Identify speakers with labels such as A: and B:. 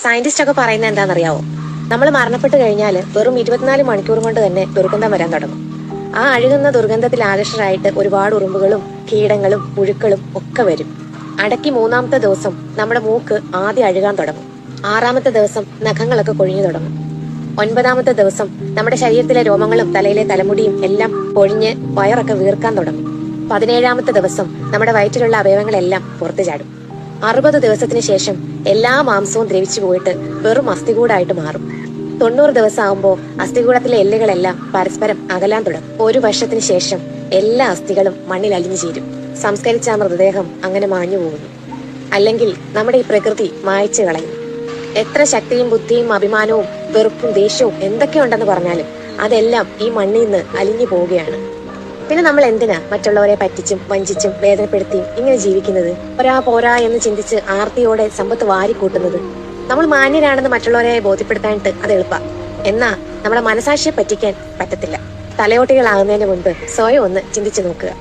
A: Scientist ഒക്കെ പറയുന്നത് എന്താണെന്നറിയാവോ? നമ്മൾ മരണപ്പെട്ട് കഴിഞ്ഞാൽ വെറും 24 മണിക്കൂർ കൊണ്ട് തന്നെ ദുർഗന്ധം വരാൻ തുടങ്ങും. ആ അഴുകുന്ന ദുർഗന്ധത്തിൽ ആകർഷകരായിട്ട് ഒരുപാട് ഉറുമ്പുകളും കീടങ്ങളും പുഴുക്കളും ഒക്കെ വരും. അടക്കി 3-ാമത്തെ ദിവസം നമ്മുടെ മൂക്ക് ആദ്യം അഴുകാൻ തുടങ്ങും. 6-ാമത്തെ ദിവസം നഖങ്ങളൊക്കെ കൊഴിഞ്ഞു തുടങ്ങും. 9-ാമത്തെ ദിവസം നമ്മുടെ ശരീരത്തിലെ രോമങ്ങളും തലയിലെ തലമുടിയും എല്ലാം പൊഴിഞ്ഞ് വയറൊക്കെ വീർക്കാൻ തുടങ്ങും. 17-ാമത്തെ ദിവസം നമ്മുടെ വയറ്റിലുള്ള അവയവങ്ങളെല്ലാം പുറത്തു ചാടും. 60 ദിവസത്തിന് ശേഷം എല്ലാ മാംസവും ദ്രവിച്ചു പോയിട്ട് വെറും അസ്ഥികൂടായിട്ട് മാറും. 90 ദിവസം ആകുമ്പോൾ അസ്ഥികൂടത്തിലെ എല്ലുകളെല്ലാം പരസ്പരം അകലാൻ തുടങ്ങും. 1 വർഷത്തിന് ശേഷം എല്ലാ അസ്ഥികളും മണ്ണിൽ അലിഞ്ഞു ചേരും. സംസ്കരിച്ച മൃതദേഹം അങ്ങനെ മാഞ്ഞു പോകുന്നു. അല്ലെങ്കിൽ നമ്മുടെ ഈ പ്രകൃതി മായ്ച്ചു കളയും. എത്ര ശക്തിയും ബുദ്ധിയും അഭിമാനവും വെറുപ്പും ദേഷ്യവും എന്തൊക്കെയുണ്ടെന്ന് പറഞ്ഞാലും അതെല്ലാം ഈ മണ്ണിൽ നിന്ന് അലിഞ്ഞു പോവുകയാണ്. പിന്നെ നമ്മൾ എന്തിനാ മറ്റുള്ളവരെ പറ്റിച്ചും വഞ്ചിച്ചും വേദനപ്പെടുത്തിയും ഇങ്ങനെ ജീവിക്കുന്നത്? പോരാ എന്ന് ചിന്തിച്ച് ആർത്തിയോടെ സമ്പത്ത് വാരിക്കൂട്ടുന്നത്? നമ്മൾ മാന്യരാണെന്ന് മറ്റുള്ളവരെ ബോധ്യപ്പെടുത്താനായിട്ട് അത് എളുപ്പാ. എന്നാ നമ്മുടെ മനസാക്ഷിയെ പറ്റിക്കാൻ പറ്റത്തില്ല. തലയോട്ടികളാകുന്നതിന് മുൻപ് സ്വയം ഒന്ന് ചിന്തിച്ചു നോക്കുക.